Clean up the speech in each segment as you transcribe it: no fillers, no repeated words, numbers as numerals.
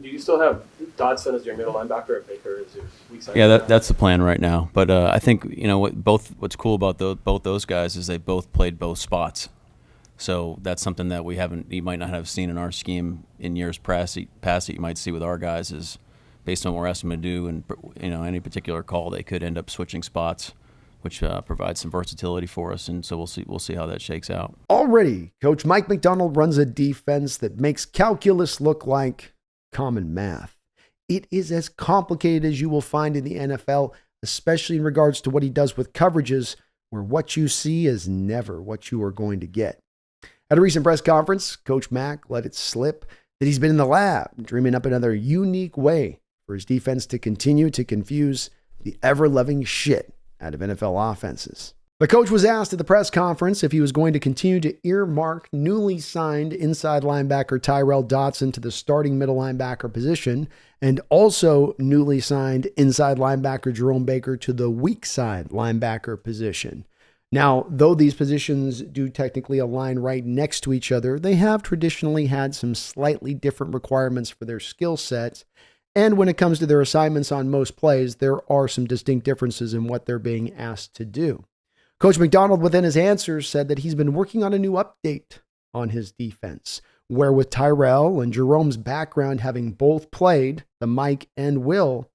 Do you still have Dodson as your middle linebacker and Baker as your weak side? Yeah, that's the plan right now. But I think what's cool about both those guys is they both played both spots. So that's something that you might not have seen in our scheme in years past that you might see with our guys is based on what we're asking them to do, and any particular call they could end up switching spots, which provides some versatility for us, and so we'll see how that shakes out. Already, Coach Mike Macdonald runs a defense that makes calculus look like common math. It is as complicated as you will find in the NFL, especially in regards to what he does with coverages, where what you see is never what you are going to get. At a recent press conference, Coach Mack let it slip that he's been in the lab, dreaming up another unique way for his defense to continue to confuse the ever-loving shit out of NFL offenses. The coach was asked at the press conference if he was going to continue to earmark newly signed inside linebacker Tyrel Dodson to the starting middle linebacker position, and also newly signed inside linebacker Jerome Baker to the weak side linebacker position. Now, though these positions do technically align right next to each other, they have traditionally had some slightly different requirements for their skill sets. And when it comes to their assignments on most plays, there are some distinct differences in what they're being asked to do. Coach Macdonald, within his answers, said that he's been working on a new update on his defense, where with Tyrel and Jerome's background having both played the Mike and Will,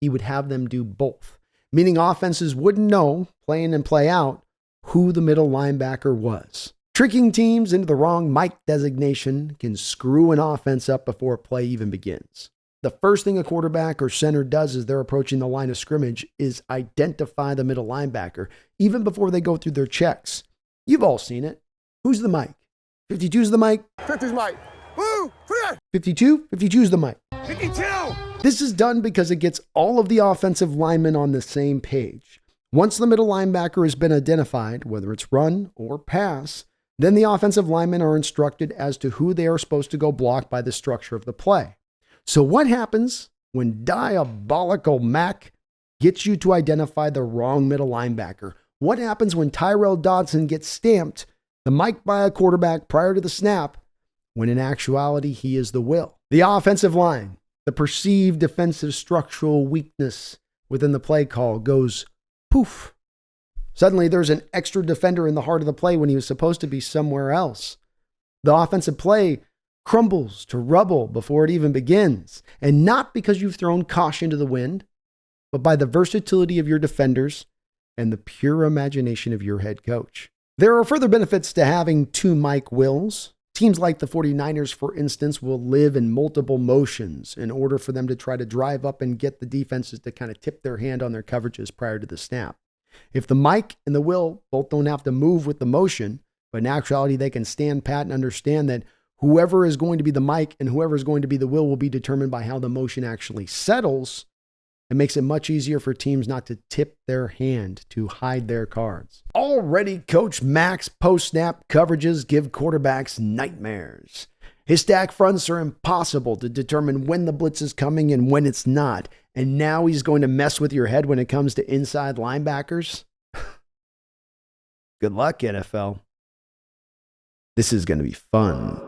he would have them do both, meaning offenses wouldn't know, play in and play out, who the middle linebacker was. Tricking teams into the wrong Mike designation can screw an offense up before play even begins. The first thing a quarterback or center does as they're approaching the line of scrimmage is identify the middle linebacker, even before they go through their checks. You've all seen it. Who's the Mike? 52's the Mike. 50's Mike. Woo! 52? 52's the Mike. 52! This is done because it gets all of the offensive linemen on the same page. Once the middle linebacker has been identified, whether it's run or pass, then the offensive linemen are instructed as to who they are supposed to go block by the structure of the play. So what happens when Diabolical Mac gets you to identify the wrong middle linebacker? What happens when Tyrel Dodson gets stamped, the Mike by a quarterback prior to the snap, when in actuality he is the Will? The offensive line, the perceived defensive structural weakness within the play call goes poof. Suddenly there's an extra defender in the heart of the play when he was supposed to be somewhere else. The offensive play crumbles to rubble before it even begins. And not because you've thrown caution to the wind, but by the versatility of your defenders and the pure imagination of your head coach. There are further benefits to having two Mike Wills. Teams like the 49ers, for instance, will live in multiple motions in order for them to try to drive up and get the defenses to kind of tip their hand on their coverages prior to the snap. If the Mike and the Will both don't have to move with the motion, but in actuality they can stand pat and understand that whoever is going to be the Mike and whoever is going to be the Will be determined by how the motion actually settles, it makes it much easier for teams not to tip their hand to hide their cards. Already, Coach Mac's post-snap coverages give quarterbacks nightmares. His stack fronts are impossible to determine when the blitz is coming and when it's not. And now he's going to mess with your head when it comes to inside linebackers? Good luck, NFL. This is going to be fun.